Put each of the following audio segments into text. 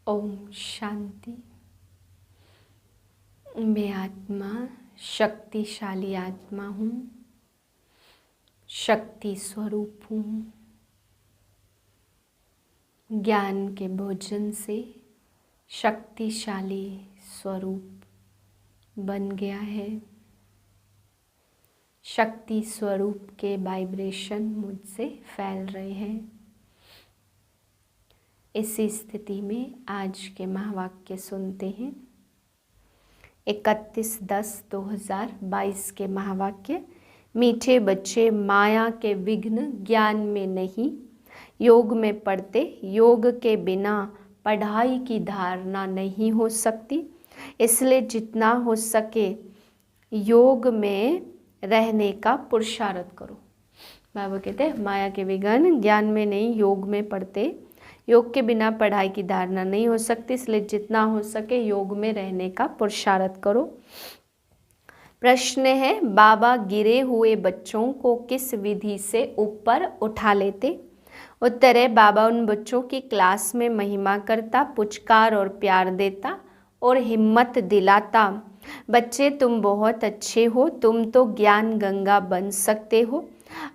ओम शांति। मैं आत्मा शक्तिशाली आत्मा हूँ, शक्ति स्वरूप हूँ। ज्ञान के भोजन से शक्तिशाली स्वरूप बन गया है। शक्ति स्वरूप के वाइब्रेशन मुझसे फैल रहे हैं। इसी स्थिति में आज के महावाक्य सुनते हैं। 31/10/2022 के महावाक्य। मीठे बच्चे, माया के विघ्न ज्ञान में नहीं, योग में पढ़ते। योग के बिना पढ़ाई की धारणा नहीं हो सकती, इसलिए जितना हो सके योग में रहने का पुरुषार्थ करो। बाबा कहते हैं माया के विघ्न ज्ञान में नहीं, योग में पढ़ते। योग के बिना पढ़ाई की धारणा नहीं हो सकती, इसलिए जितना हो सके योग में रहने का पुरुषार्थ करो। प्रश्न है, बाबा गिरे हुए बच्चों को किस विधि से ऊपर उठा लेते? उत्तर है, बाबा उन बच्चों की क्लास में महिमा करता, पुचकार और प्यार देता और हिम्मत दिलाता। बच्चे, तुम बहुत अच्छे हो, तुम तो ज्ञान गंगा बन सकते हो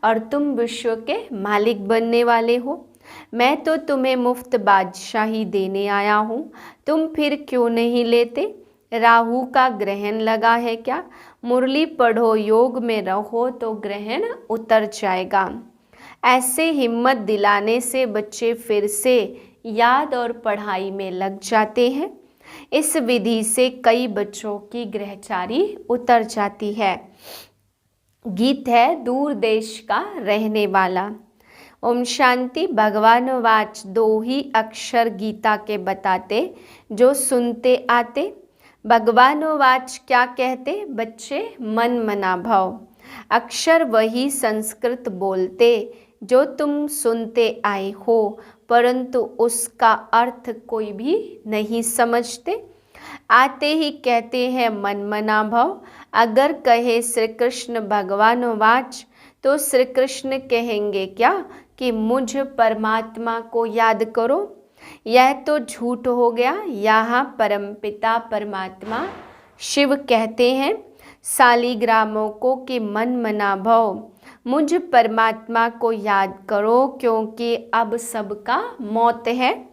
और तुम विश्व के मालिक बनने वाले हो। मैं तो तुम्हें मुफ्त बादशाही देने आया हूँ, तुम फिर क्यों नहीं लेते? राहु का ग्रहण लगा है क्या? मुरली पढ़ो, योग में रहो तो ग्रहण उतर जाएगा। ऐसे हिम्मत दिलाने से बच्चे फिर से याद और पढ़ाई में लग जाते हैं। इस विधि से कई बच्चों की ग्रहचारी उतर जाती है। गीत है, दूर देश का रहने वाला। ओम शांति। भगवान वाच 2 ही अक्षर गीता के बताते जो सुनते आते। भगवान वाच क्या कहते? बच्चे, मन मना भव। अक्षर वही संस्कृत बोलते जो तुम सुनते आए हो, परंतु उसका अर्थ कोई भी नहीं समझते। आते ही कहते हैं मन मना भव। अगर कहे श्री कृष्ण भगवान वाच तो श्री कृष्ण कहेंगे क्या कि मुझ परमात्मा को याद करो? यह तो झूठ हो गया। यहाँ परमपिता परमात्मा शिव कहते हैं सालिग्रामों को कि मन मना भव, मुझ परमात्मा को याद करो, क्योंकि अब सबका मौत है।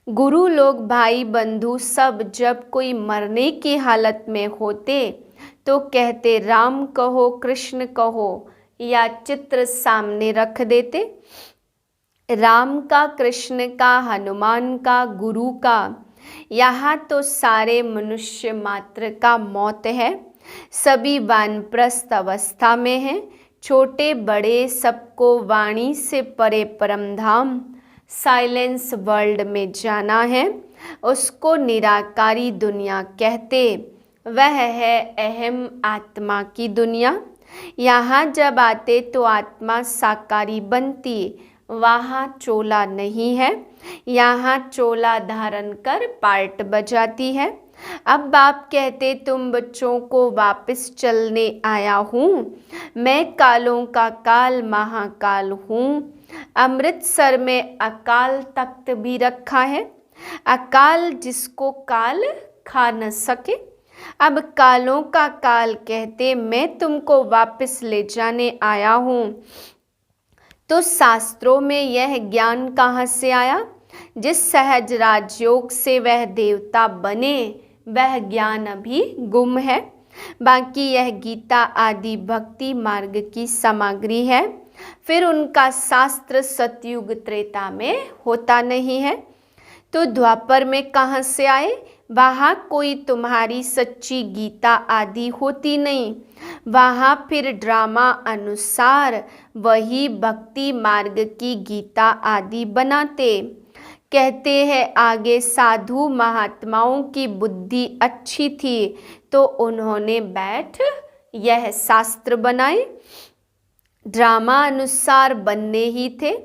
गुरु लोग, भाई बंधु सब जब कोई मरने की हालत में होते तो कहते राम कहो, कृष्ण कहो, या चित्र सामने रख देते। राम का, कृष्ण का, हनुमान का, गुरु का। यहाँ तो सारे मनुष्य मात्र का मौत है। सभी वानप्रस्थ अवस्था में हैं। छोटे बड़े सबको वाणी से परे परमधाम साइलेंस वर्ल्ड में जाना है। उसको निराकारी दुनिया कहते। वह है अहम आत्मा की दुनिया। यहाँ जब आते तो आत्मा साकारी बनती। वहाँ चोला नहीं है, यहाँ चोला धारण कर पार्ट बजाती है। अब बाप कहते तुम बच्चों को वापस चलने आया हूँ। मैं कालों का काल महाकाल हूँ। अमृतसर में अकाल तख्त भी रखा है, अकाल जिसको काल खा न सके। अब कालों का काल कहते मैं तुमको वापस ले जाने आया हूँ। तो शास्त्रों में यह ज्ञान कहाँ से आया? जिस सहज राजयोग से वह देवता बने वह ज्ञान अभी गुम है। बाकी यह गीता आदि भक्ति मार्ग की सामग्री है। फिर उनका शास्त्र सतयुग त्रेता में होता नहीं है तो द्वापर में कहाँ से आए? वहाँ कोई तुम्हारी सच्ची गीता आदि होती नहीं। वहाँ फिर ड्रामा अनुसार वही भक्ति मार्ग की गीता आदि बनाते। कहते हैं आगे साधु महात्माओं की बुद्धि अच्छी थी तो उन्होंने बैठ यह शास्त्र बनाए। ड्रामा अनुसार बनने ही थे।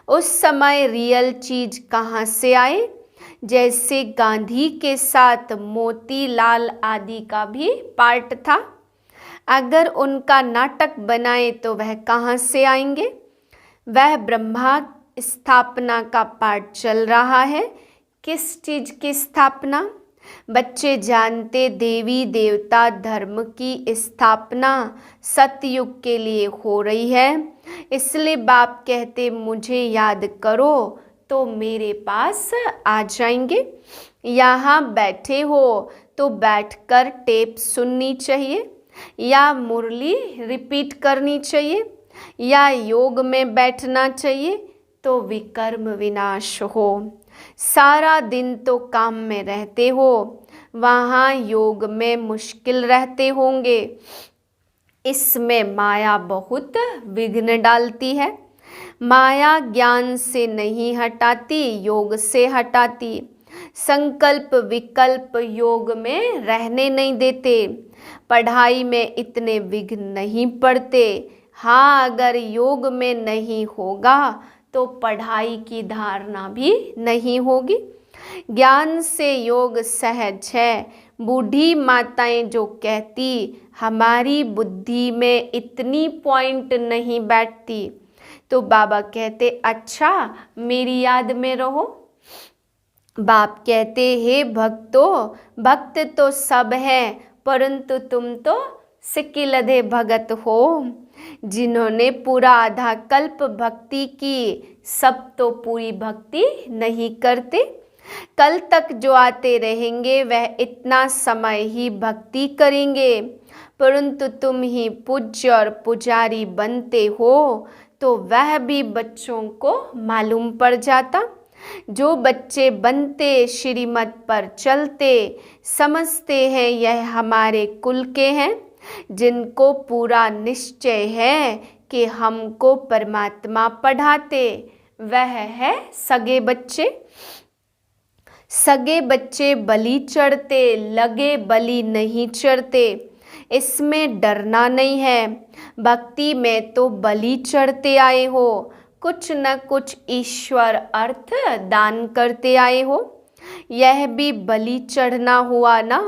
उस समय रियल चीज कहाँ से आए? जैसे गांधी के साथ मोतीलाल आदि का भी पार्ट था। अगर उनका नाटक बनाए तो वह कहाँ से आएंगे? वह ब्रह्मा स्थापना का पार्ट चल रहा है। किस चीज की स्थापना? बच्चे जानते देवी देवता धर्म की स्थापना सतयुग के लिए हो रही है, इसलिए बाप कहते मुझे याद करो तो मेरे पास आ जाएंगे। यहाँ बैठे हो तो बैठकर टेप सुननी चाहिए या मुरली रिपीट करनी चाहिए या योग में बैठना चाहिए तो विकर्म विनाश हो। सारा दिन तो काम में रहते हो, वहाँ योग में मुश्किल रहते होंगे। इसमें माया बहुत विघ्न डालती है। माया ज्ञान से नहीं हटाती, योग से हटाती। संकल्प विकल्प योग में रहने नहीं देते। पढ़ाई में इतने विघ्न नहीं पड़ते। हाँ, अगर योग में नहीं होगा तो पढ़ाई की धारणा भी नहीं होगी। ज्ञान से योग सहज है। बूढ़ी माताएं जो कहती हमारी बुद्धि में इतनी पॉइंट नहीं बैठती, तो बाबा कहते अच्छा मेरी याद में रहो। बाप कहते हे भक्तों, भक्त तो सब है परंतु तुम तो सिक्किलधे भगत हो। जिन्होंने पूरा आधा कल्प भक्ति की, सब तो पूरी भक्ति नहीं करते। कल तक जो आते रहेंगे वह इतना समय ही भक्ति करेंगे, परंतु तुम ही पूज्य और पुजारी बनते हो तो वह भी बच्चों को मालूम पड़ जाता। जो बच्चे बनते, श्रीमत पर चलते, समझते हैं यह हमारे कुल के हैं, जिनको पूरा निश्चय है कि हमको परमात्मा पढ़ाते, वह है सगे बच्चे। सगे बच्चे बलि चढ़ते, लगे बलि नहीं चढ़ते। इसमें डरना नहीं है। भक्ति में तो बलि चढ़ते आए हो, कुछ न कुछ ईश्वर अर्थ दान करते आए हो, यह भी बलि चढ़ना हुआ ना।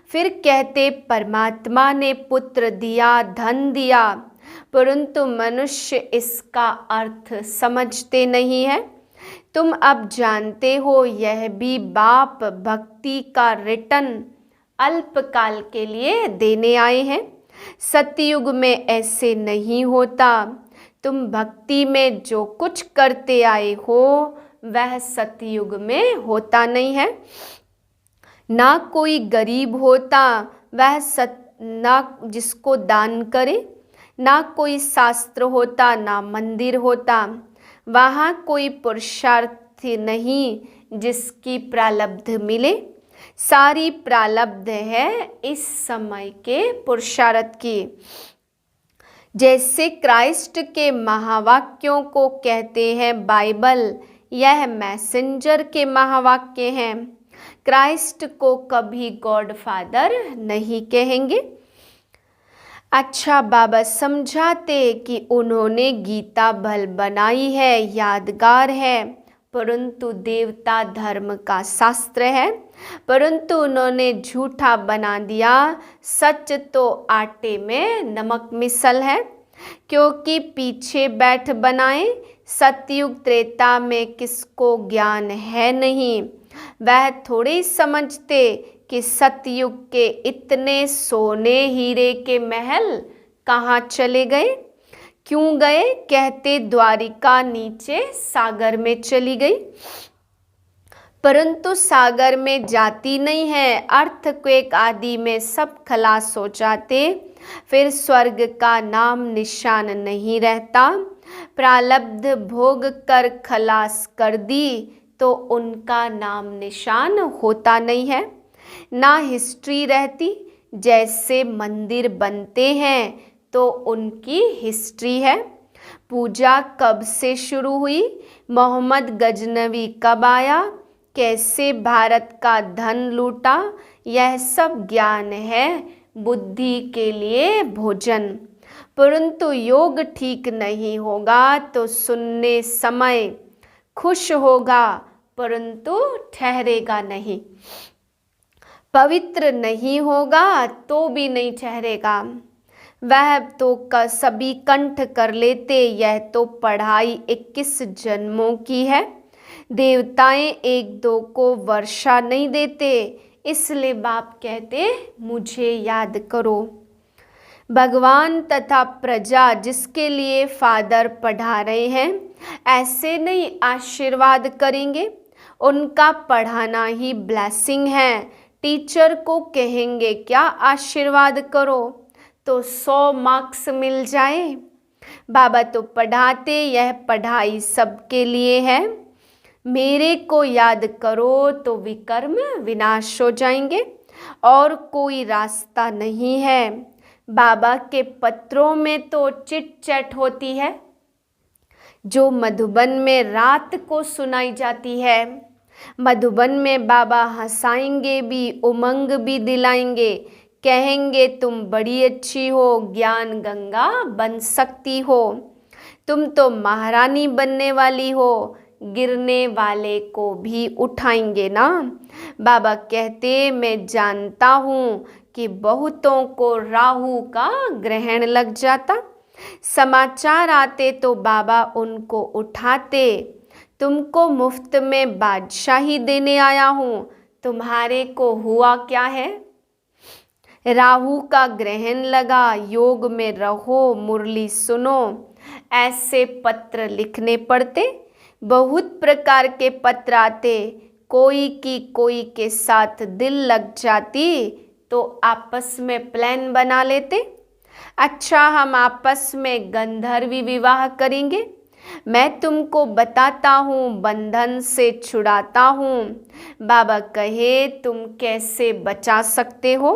फिर कहते परमात्मा ने पुत्र दिया, धन दिया, परंतु मनुष्य इसका अर्थ समझते नहीं है। तुम अब जानते हो यह भी बाप भक्ति का रिटर्न अल्पकाल के लिए देने आए हैं। सतयुग में ऐसे नहीं होता। तुम भक्ति में जो कुछ करते आए हो वह सतयुग में होता नहीं है। ना कोई गरीब होता वह ना जिसको दान करे, ना कोई शास्त्र होता, ना मंदिर होता। वहाँ कोई पुरुषार्थ नहीं जिसकी प्रारब्ध मिले। सारी प्रारब्ध है इस समय के पुरुषार्थ की। जैसे क्राइस्ट के महावाक्यों को कहते हैं बाइबल, यह मैसेंजर के महावाक्य हैं। क्राइस्ट को कभी गॉड फादर नहीं कहेंगे। अच्छा, बाबा समझाते कि उन्होंने गीता भल बनाई है, यादगार है, परंतु देवता धर्म का शास्त्र है, परंतु उन्होंने झूठा बना दिया। सच तो आटे में नमक मिसल है, क्योंकि पीछे बैठ बनाए। सतयुग त्रेता में किसको ज्ञान है नहीं, वह थोड़ी समझते कि सतयुग के इतने सोने हीरे के महल कहाँ चले गए, क्यों गए। कहते द्वारिका नीचे सागर में चली गई, परंतु सागर में जाती नहीं है। अर्थक्वेक आदि में सब खलास हो जाते, फिर स्वर्ग का नाम निशान नहीं रहता। प्रारब्ध भोग कर खलास कर दी तो उनका नाम निशान होता नहीं है, ना हिस्ट्री रहती। जैसे मंदिर बनते हैं तो उनकी हिस्ट्री है। पूजा कब से शुरू हुई, मोहम्मद गजनवी कब आया, कैसे भारत का धन लूटा, यह सब ज्ञान है बुद्धि के लिए भोजन। परंतु योग ठीक नहीं होगा तो सुनने समय खुश होगा, परंतु ठहरेगा नहीं। पवित्र नहीं होगा तो भी नहीं ठहरेगा। वह तो सभी कंठ कर लेते। यह तो पढ़ाई 21 जन्मों की है। देवताएं एक दो को वर्षा नहीं देते, इसलिए बाप कहते मुझे याद करो। भगवान तथा प्रजा जिसके लिए फादर पढ़ा रहे हैं, ऐसे नहीं आशीर्वाद करेंगे, उनका पढ़ाना ही ब्लेसिंग है। टीचर को कहेंगे क्या आशीर्वाद करो तो 100 मार्क्स मिल जाए। बाबा तो पढ़ाते, यह पढ़ाई सबके लिए है। मेरे को याद करो तो विकर्म विनाश हो जाएंगे और कोई रास्ता नहीं है। बाबा के पत्रों में तो चिट चैट होती है जो मधुबन में रात को सुनाई जाती है। मधुबन में बाबा हंसाएंगे भी, उमंग भी दिलाएंगे, कहेंगे तुम बड़ी अच्छी हो, ज्ञान गंगा बन सकती हो, तुम तो महारानी बनने वाली हो, गिरने वाले को भी उठाएंगे ना। बाबा कहते मैं जानता हूँ कि बहुतों को राहु का ग्रहण लग जाता, समाचार आते तो बाबा उनको उठाते। तुमको मुफ्त में बादशाही देने आया हूँ, तुम्हारे को हुआ क्या है? राहु का ग्रहण लगा, योग में रहो, मुरली सुनो, ऐसे पत्र लिखने पड़ते। बहुत प्रकार के पत्र आते, कोई की कोई के साथ दिल लग जाती तो आपस में प्लान बना लेते। अच्छा हम आपस में गंधर्वी विवाह करेंगे, मैं तुमको बताता हूँ, बंधन से छुड़ाता हूँ। बाबा कहे तुम कैसे बचा सकते हो?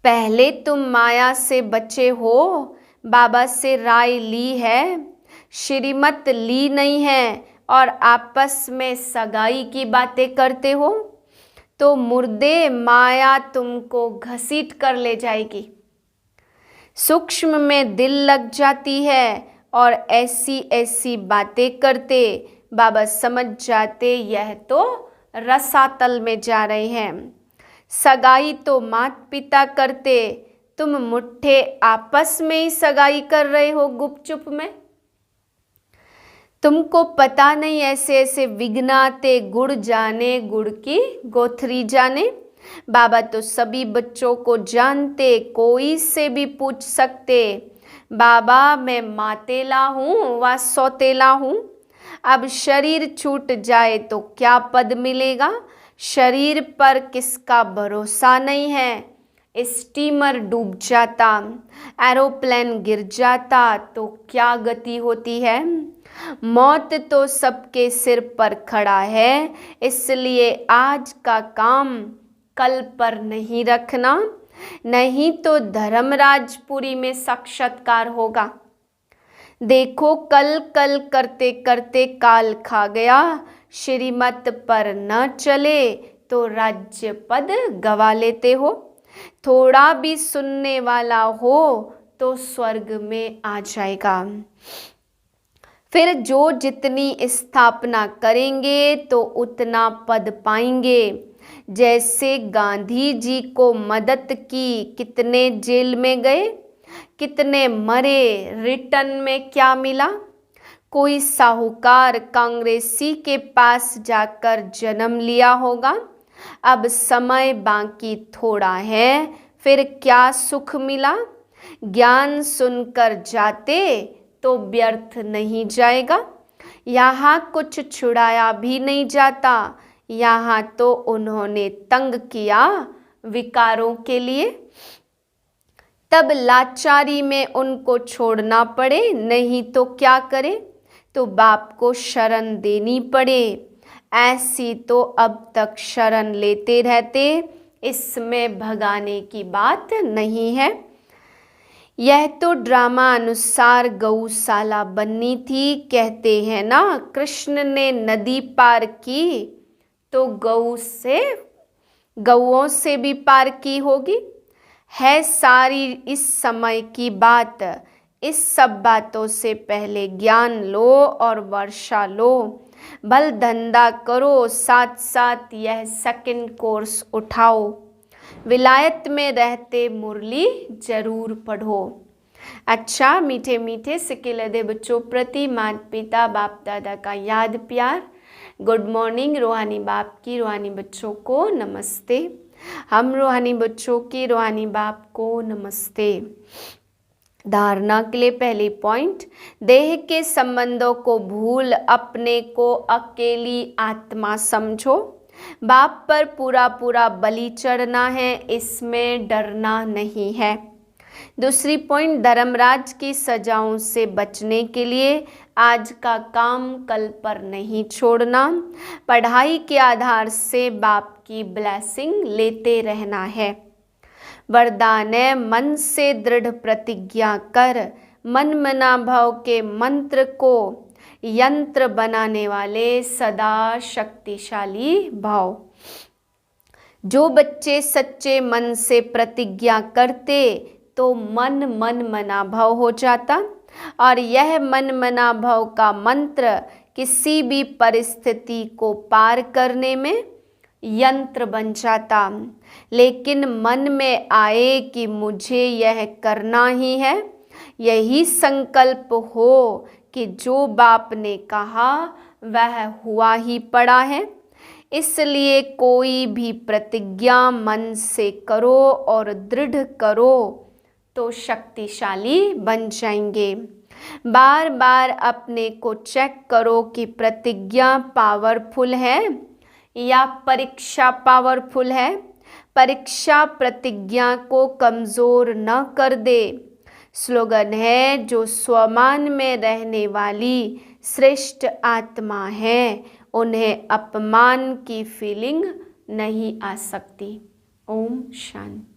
पहले तुम माया से बचे हो, बाबा से राय ली है, श्रीमत ली नहीं है और आपस में सगाई की बातें करते हो तो मुर्दे माया तुमको घसीट कर ले जाएगी। सूक्ष्म में दिल लग जाती है और ऐसी ऐसी बातें करते, बाबा समझ जाते यह तो रसातल में जा रहे हैं। सगाई तो माता पिता करते, तुम मुट्ठे आपस में ही सगाई कर रहे हो गुपचुप में। तुमको पता नहीं ऐसे ऐसे विघ्न आते, गुड़ जाने गुड़ की गोथरी जाने। बाबा तो सभी बच्चों को जानते, कोई से भी पूछ सकते, बाबा मैं मातेला हूँ व सौतेला हूँ, अब शरीर छूट जाए तो क्या पद मिलेगा? शरीर पर किसका भरोसा नहीं है। स्टीमर डूब जाता, एरोप्लेन गिर जाता तो क्या गति होती है? मौत तो सबके सिर पर खड़ा है, इसलिए आज का काम कल पर नहीं रखना, नहीं तो धर्मराजपुरी में साक्षात्कार होगा। देखो कल कल करते करते काल खा गया, श्रीमत पर न चले तो राज्य पद गवा लेते हो। थोड़ा भी सुनने वाला हो तो स्वर्ग में आ जाएगा। फिर जो जितनी स्थापना करेंगे तो उतना पद पाएंगे। जैसे गांधी जी को मदद की, कितने जेल में गए, कितने मरे, रिटर्न में क्या मिला? कोई साहूकार कांग्रेसी के पास जाकर जन्म लिया होगा। अब समय बाकी थोड़ा है, फिर क्या सुख मिला? ज्ञान सुनकर जाते तो व्यर्थ नहीं जाएगा। यहाँ कुछ छुड़ाया भी नहीं जाता, यहाँ तो उन्होंने तंग किया विकारों के लिए, तब लाचारी में उनको छोड़ना पड़े, नहीं तो क्या करे? तो बाप को शरण देनी पड़े। ऐसी तो अब तक शरण लेते रहते, इसमें भगाने की बात नहीं है। यह तो ड्रामा अनुसार गौशाला बननी थी। कहते हैं ना कृष्ण ने नदी पार की तो गौओं से भी पार की होगी। है सारी इस समय की बात। इस सब बातों से पहले ज्ञान लो और वर्षा लो, बल धंधा करो, साथ साथ यह सेकंड कोर्स उठाओ। विलायत में रहते मुरली जरूर पढ़ो। अच्छा मीठे मीठे सिके लदे बच्चों प्रति माता पिता बाप दादा का याद प्यार। गुड मॉर्निंग रूहानी बाप की रूहानी बच्चों को नमस्ते। हम रूहानी बच्चों की रूहानी बाप को नमस्ते। धारणा के लिए पहली पॉइंट, देह के संबंधों को भूल अपने को अकेली आत्मा समझो। बाप पर पूरा पूरा बलि चढ़ना है, इसमें डरना नहीं है। दूसरी पॉइंट, धर्मराज की सजाओं से बचने के लिए आज का काम कल पर नहीं छोड़ना। पढ़ाई के आधार से बाप की ब्लेसिंग लेते रहना है। वरदान है, मन से दृढ़ प्रतिज्ञा कर, मन मना भाव के मंत्र को यंत्र बनाने वाले सदा शक्तिशाली भाव। जो बच्चे सच्चे मन से प्रतिज्ञा करते तो मन मन मना भाव हो जाता और यह मन मना भाव का मंत्र किसी भी परिस्थिति को पार करने में यंत्र बन जाता। लेकिन मन में आए कि मुझे यह करना ही है, यही संकल्प हो कि जो बाप ने कहा वह हुआ ही पड़ा है। इसलिए कोई भी प्रतिज्ञा मन से करो और दृढ़ करो तो शक्तिशाली बन जाएंगे। बार बार अपने को चेक करो कि प्रतिज्ञा पावरफुल है या परीक्षा पावरफुल है। परीक्षा प्रतिज्ञा को कमज़ोर न कर दे। स्लोगन है, जो स्वमान में रहने वाली श्रेष्ठ आत्मा है उन्हें अपमान की फीलिंग नहीं आ सकती। ओम शांति।